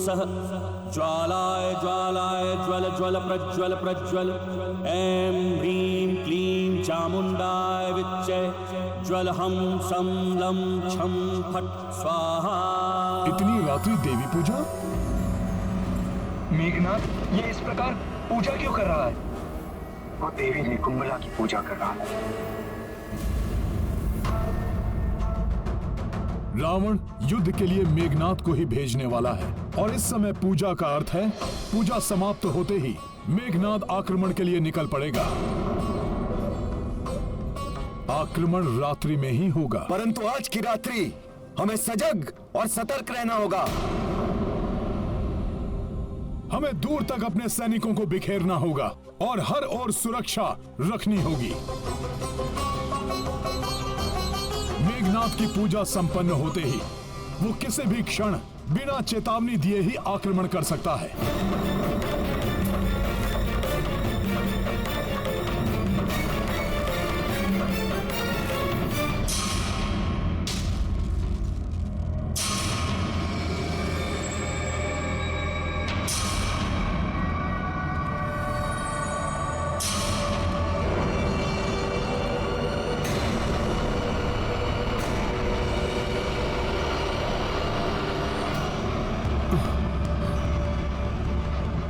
सः ज्वालाय ज्वालाय ज्वल ज्वल प्रज्वल प्रज्वल ऐं ह्रीं क्लीं चामुण्डाय विच्चे ज्वल हम सं लं छं फट् स्वाहा। इतनी रात्रि देवी पूजा? मेघनाथ ये इस प्रकार पूजा क्यों कर रहा है? वो देवी निकुंभला की पूजा कर रहा है। रावण युद्ध के लिए मेघनाथ को ही भेजने वाला है और इस समय पूजा का अर्थ है पूजा समाप्त होते ही मेघनाथ आक्रमण के लिए निकल पड़ेगा। आक्रमण रात्रि में ही होगा। परंतु आज की रात्रि हमें सजग और सतर्क रहना होगा। हमें दूर तक अपने सैनिकों को बिखेरना होगा और हर ओर सुरक्षा रखनी होगी। मेघनाथ की पूजा संपन्न होते ही वो किसी भी क्षण बिना चेतावनी दिए ही आक्रमण कर सकता है।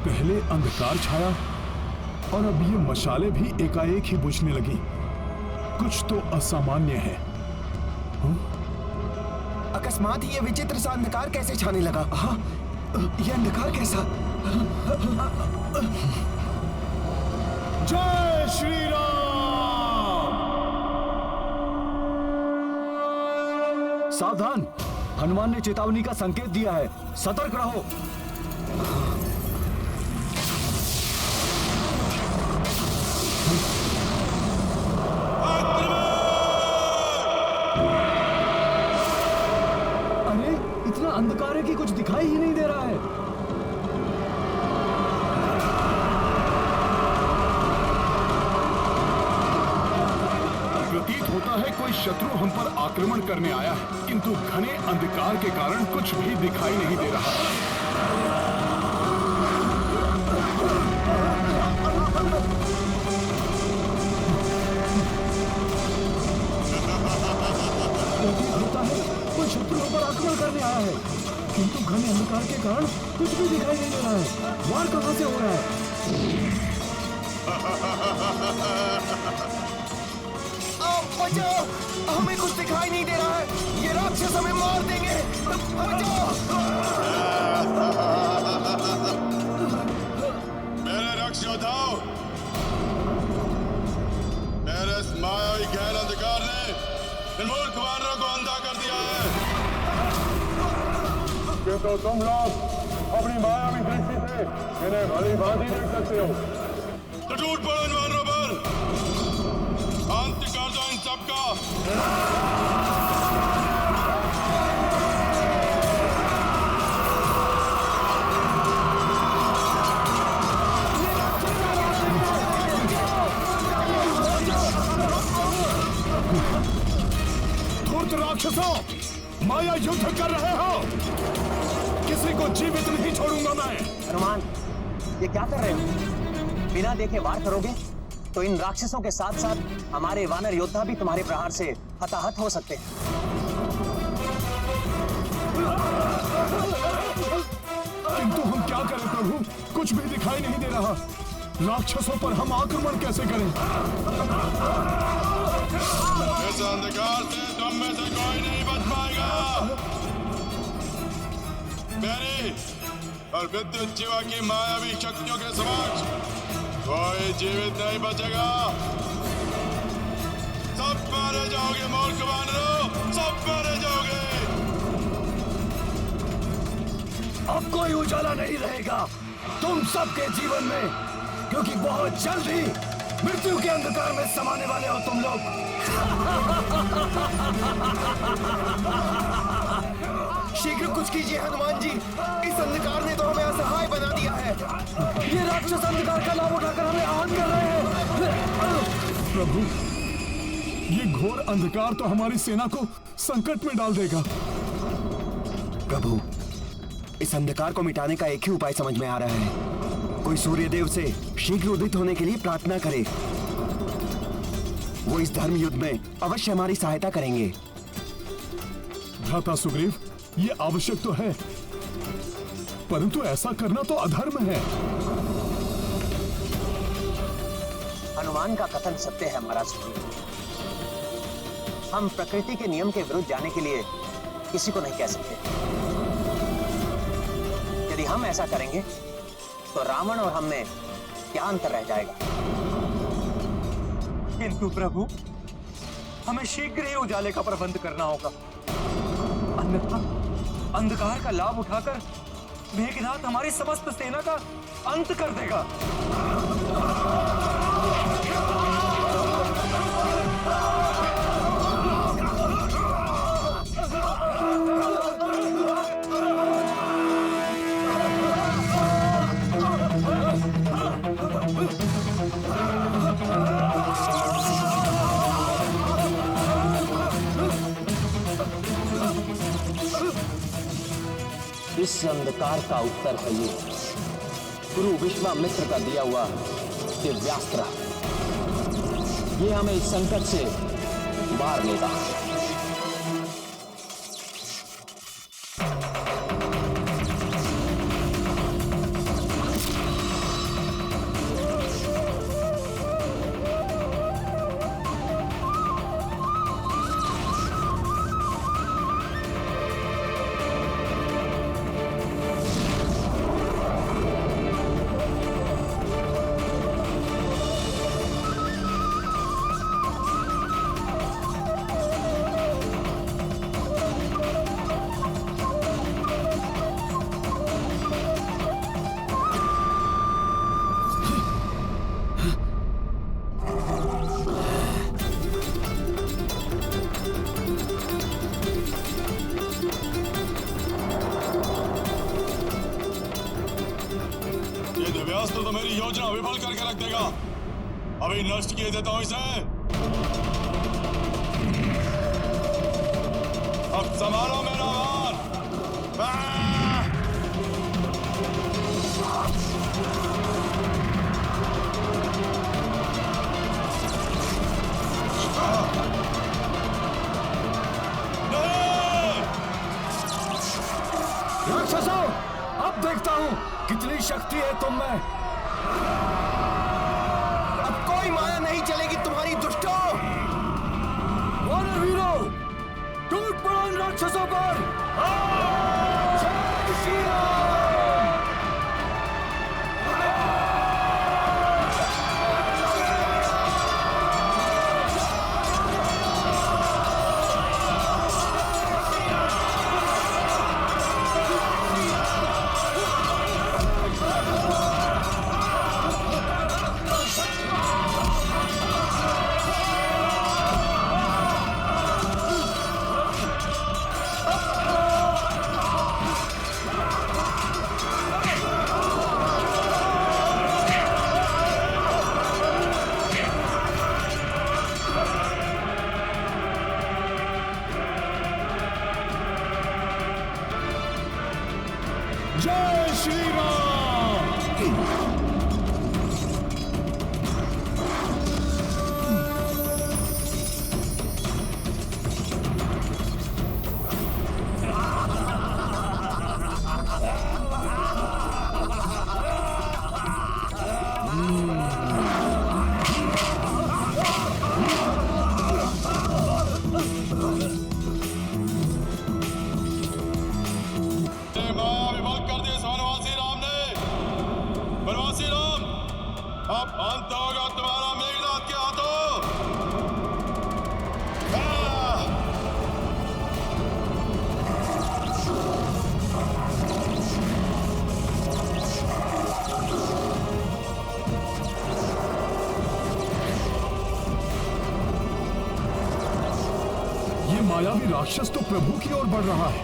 पहले अंधकार छाया और अब ये मशाले भी एकाएक ही बुझने लगी। कुछ तो असामान्य है। अकस्मात ही ये विचित्र सा अंधकार कैसे छाने लगा? हाँ, ये अंधकार कैसा? जय श्री राम। सावधान, हनुमान ने चेतावनी का संकेत दिया है, सतर्क रहो। अरे इतना अंधकार है कि कुछ दिखाई ही नहीं दे रहा है। प्रतीत होता है कोई शत्रु हम पर आक्रमण करने आया है, किंतु घने अंधकार के कारण कुछ भी दिखाई नहीं दे रहा। प्रतीत होता है कोई शत्रु हम पर आक्रमण करने आया है, किंतु घने अंधकार के कारण कुछ भी दिखाई नहीं दे रहा है। वार कहां से हो रहा है? बचाओ! हमें कुछ दिखाई नहीं दे रहा है। ये राक्षस हमें मार देंगे। बचाओ! मेरे रक्ष योद्धाओ, मेरे इस मायावी गहन अंधकार ने इन मूर्ख वानरों को अंधा कर दिया है। ये तो तुम लोग अपनी मायावी दृष्टि से इन्हें भली भांति देख सकते हो। तो टूट पड़ो इन वानरों पर, अंत कर दो इन सबका। धूर्त राक्षसों, माया युद्ध कर रहे हो। किसी को जीवित नहीं छोड़ूंगा मैं। हनुमान, ये क्या कर रहे हो? बिना देखे वार करोगे तो इन राक्षसों के साथ साथ हमारे वानर योद्धा भी तुम्हारे प्रहार से हताहत हो सकते हैं। किंतु हम क्या करें प्रभु? कुछ भी दिखाई नहीं दे रहा। राक्षसों पर हम आक्रमण कैसे करें? इस अंधकार से तुम में से कोई नहीं बच पाएगा। मेरी और विद्युत जीवा की मायावी शक्तियों के समक्ष कोई जीवित नहीं बचेगा। सब मारे जाओगे मूर्ख वानरों, सब मारे जाओगे। अब कोई उजाला नहीं रहेगा तुम सबके जीवन में, क्योंकि बहुत जल्द ही मृत्यु के अंधकार में समाने वाले हो तुम लोग। शीघ्र कुछ कीजिए हनुमान जी, इस अंधकार ने तो हमें असहाय बना दिया है। ये राक्षस अंधकार का लाभ उठाकर हमें आहत कर रहे हैं। प्रभु, ये घोर अंधकार तो हमारी सेना को संकट में डाल देगा। प्रभु, इस अंधकार को मिटाने का एक ही उपाय समझ में आ रहा है। कोई सूर्यदेव से शीघ्र उदित होने के लिए प्रार्थना करे। वो इस धर्म युद्ध में अवश्य हमारी सहायता करेंगे। भ्राता सुग्रीव, ये आवश्यक तो है, परंतु ऐसा करना तो अधर्म है। हनुमान का कथन सत्य है महाराज सुग्रीव। हम प्रकृति के नियम के विरुद्ध जाने के लिए किसी को नहीं कह सकते। यदि हम ऐसा करेंगे तो रावण और हम में क्या अंतर रह जाएगा। किंतु प्रभु, हमें शीघ्र ही उजाले का प्रबंध करना होगा, अन्यथा अंधकार का लाभ उठाकर मेघनाथ हमारी समस्त सेना का अंत कर देगा। इस अंधकार का उत्तर है ये गुरु विश्वामित्र का दिया हुआ दिव्यास्त्र। ये हमें इस संकट से उबार लेगा। दिव्यास्त्र तो मेरी योजना विफल करके रख देगा। अभी नष्ट किए देता हूं इसे। अब संभालो मेरा वार। राक्षसों, अब देखता हूं कितनी शक्ति है तुम में। अब कोई माया नहीं चलेगी तुम्हारी दुष्टों। वानर वीरों, टूट पड़ो इन राक्षसों पर। जय श्री राम। जय श्री राम। अब अंत होगा तुम्हारा मेघनाथ के हाथों। ये मायावी राक्षस तो प्रभु की ओर बढ़ रहा है।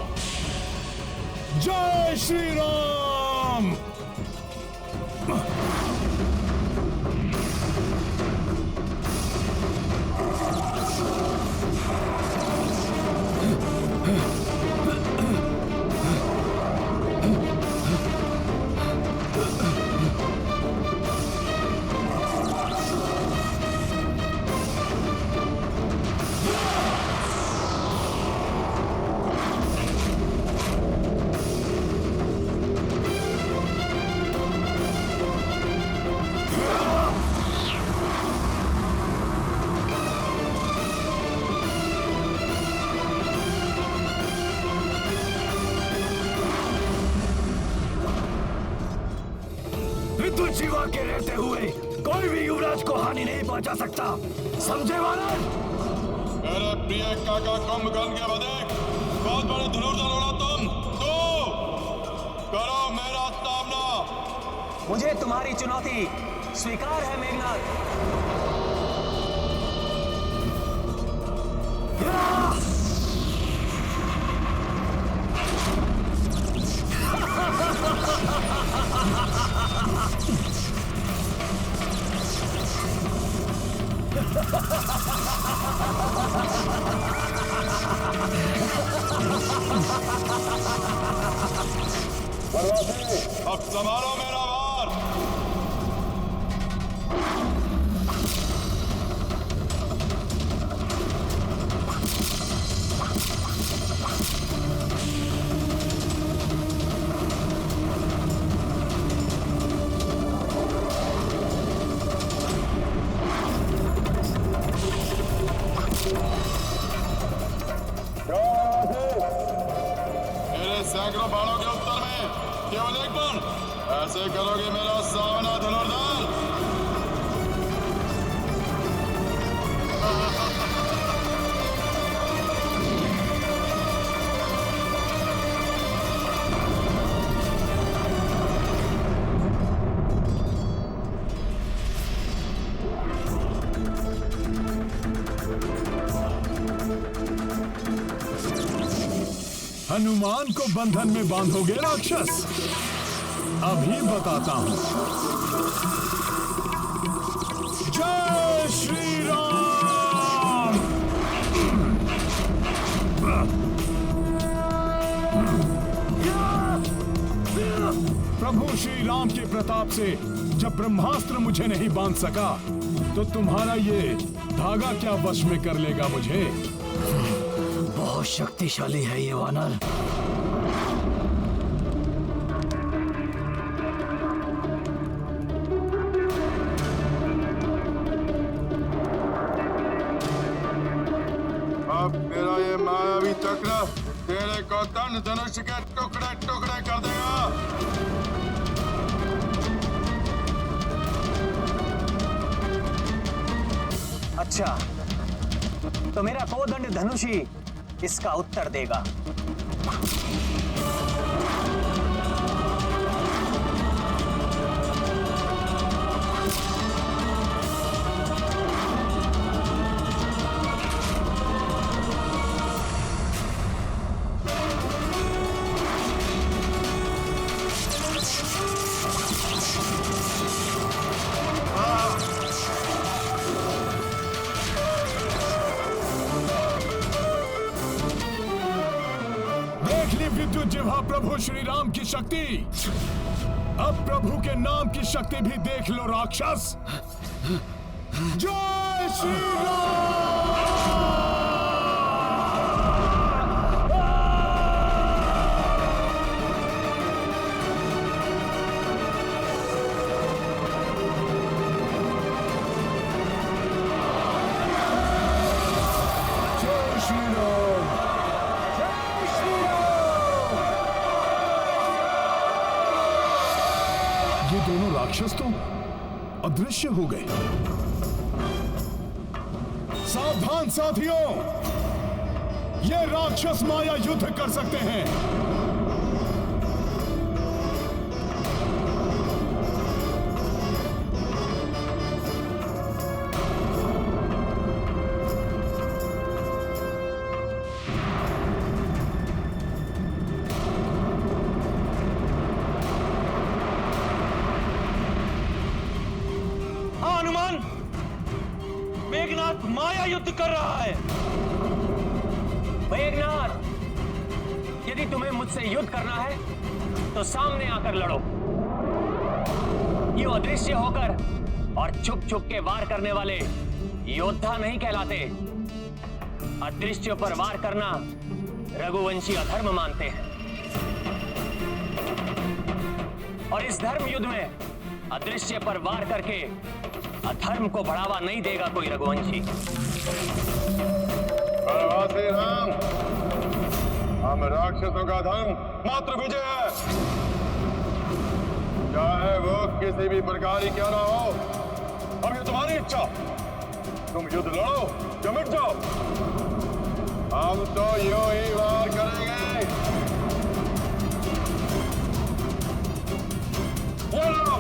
जय श्री राम। शिवा के रहते हुए कोई भी युवराज को हानि नहीं पहुंचा सकता, समझे वानर? मेरे प्रिय काका कुंभकर्ण के बदे बहुत बड़े धनुर्धर हो तुम। तो करो मेरा सामना। मुझे तुम्हारी चुनौती स्वीकार है मेघनाथ। अब संभालो मेरा वार। मेरे सैकड़ों बाणों के उत्तर में केवल एक बाण, ऐसे करोगे मेरा सावना धनुर्धर। हनुमान को बंधन में बांधोगे राक्षस? अभी बताता हूं। जय श्री राम। प्रभु श्री राम के प्रताप से जब ब्रह्मास्त्र मुझे नहीं बांध सका, तो तुम्हारा ये धागा क्या वश में कर लेगा मुझे? बहुत शक्तिशाली है ये वानर। अब मेरा ये मायावी चक्र तेरे को तन धनुष के टुकड़े टुकड़े कर देगा। अच्छा, तो मेरा कोदंड धनुष ही इसका उत्तर देगा। विद्युत जिह्वा प्रभु श्री राम की शक्ति। अब प्रभु के नाम की शक्ति भी देख लो राक्षस। जय श्री राम। जय श्री राम। ये दोनों राक्षस तो अदृश्य हो गए। सावधान साथियों, ये राक्षस माया युद्ध कर सकते हैं। हनुमान, मेघनाथ माया युद्ध कर रहा है। मेघनाथ, यदि तुम्हें मुझसे युद्ध करना है तो सामने आकर लड़ो। ये अदृश्य होकर और छुप छुप के वार करने वाले योद्धा नहीं कहलाते। अदृश्य पर वार करना रघुवंशी अधर्म मानते हैं, और इस धर्म युद्ध में अदृश्य पर वार करके अधर्म को बढ़ावा नहीं देगा कोई रघुवंशी। श्री राम, हम राक्षसों का धर्म मात्र विजय है, चाहे वो किसी भी प्रकार ही क्यों ना हो, अब ये तुम्हारी इच्छा, तुम युद्ध लड़ो या मिट जाओ। हम तो यूं ही वार करेंगे। बोलो।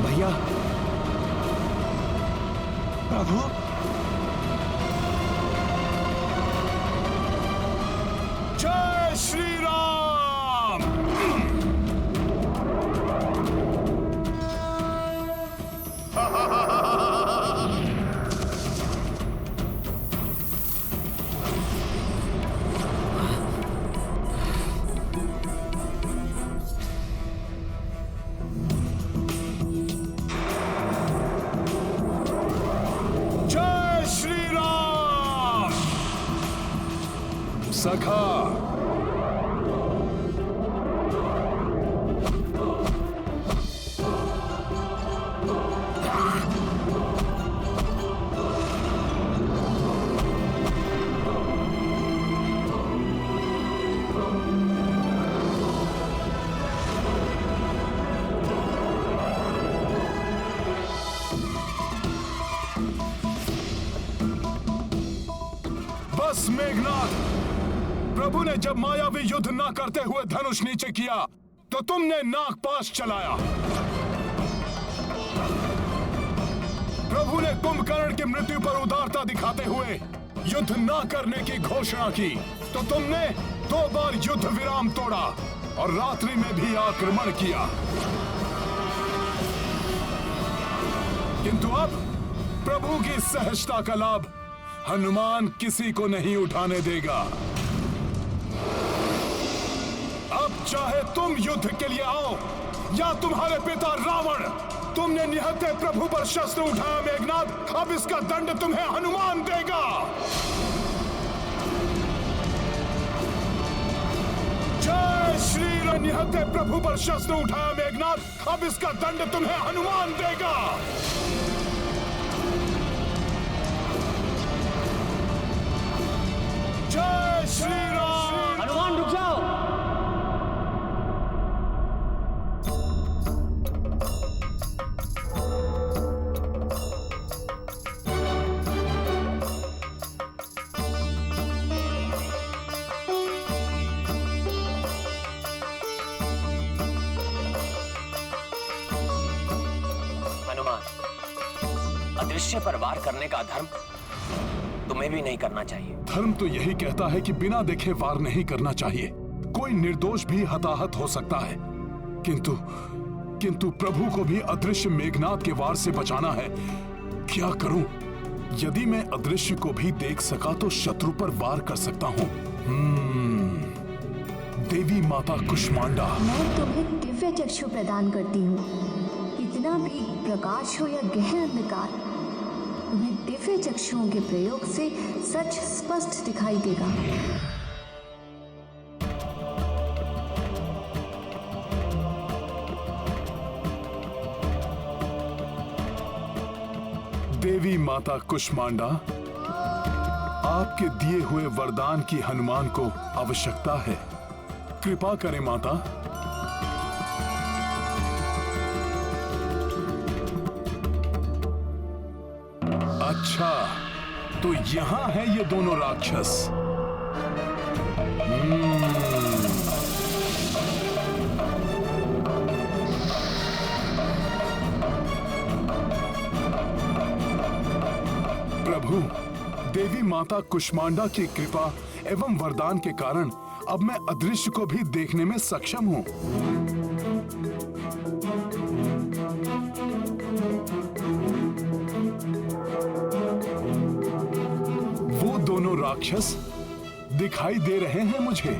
भैया, प्रभु, जय श्री राम। जय श्री राम। सखा, बस मेघनाथ, प्रभु ने जब मायावी युद्ध न करते हुए धनुष नीचे किया तो तुमने नागपाश चलाया। प्रभु ने कुंभकर्ण की मृत्यु पर उदारता दिखाते हुए युद्ध न करने की घोषणा की तो तुमने 2 बार युद्ध विराम तोड़ा और रात्रि में भी आक्रमण किया। किंतु अब प्रभु की सहजता का लाभ हनुमान किसी को नहीं उठाने देगा। अब चाहे तुम युद्ध के लिए आओ या तुम्हारे पिता रावण, तुमने निहत्थे प्रभु पर शस्त्र उठाया मेघनाथ, अब इसका दंड तुम्हें हनुमान देगा। जय श्री राम। निहत्थे प्रभु पर शस्त्र उठाया मेघनाथ, अब इसका दंड तुम्हें हनुमान देगा। जय श्री राम। हनुमान रुक जाओ। हनुमान, अदृश्य पर वार करने का धर्म तुम्हें भी नहीं करना चाहिए। धर्म तो यही कहता है कि बिना देखे वार नहीं करना चाहिए। कोई निर्दोष भी हताहत हो सकता है, किंतु प्रभु को भी अदृश्य मेघनाथ के वार से बचाना है। क्या करूं? यदि मैं अदृश्य को भी देख सका तो शत्रु पर वार कर सकता हूं। देवी माता कुष्मांडा, मैं तुम्हें दिव्य चक्षु प्रदान करती हूँ। कितना भी प्रकाश हो या गहन अंधकार, तुम्हें दिव्य चक्षुओं के प्रयोग से सच स्पष्ट दिखाई देगा। देवी माता कुष्मांडा, आपके दिए हुए वरदान की हनुमान को आवश्यकता है। कृपा करें माता। अच्छा, तो यहां है ये दोनों राक्षस। प्रभु, देवी माता कुष्मांडा की कृपा एवं वरदान के कारण अब मैं अदृश्य को भी देखने में सक्षम हूं। वो दोनों राक्षस दिखाई दे रहे हैं मुझे।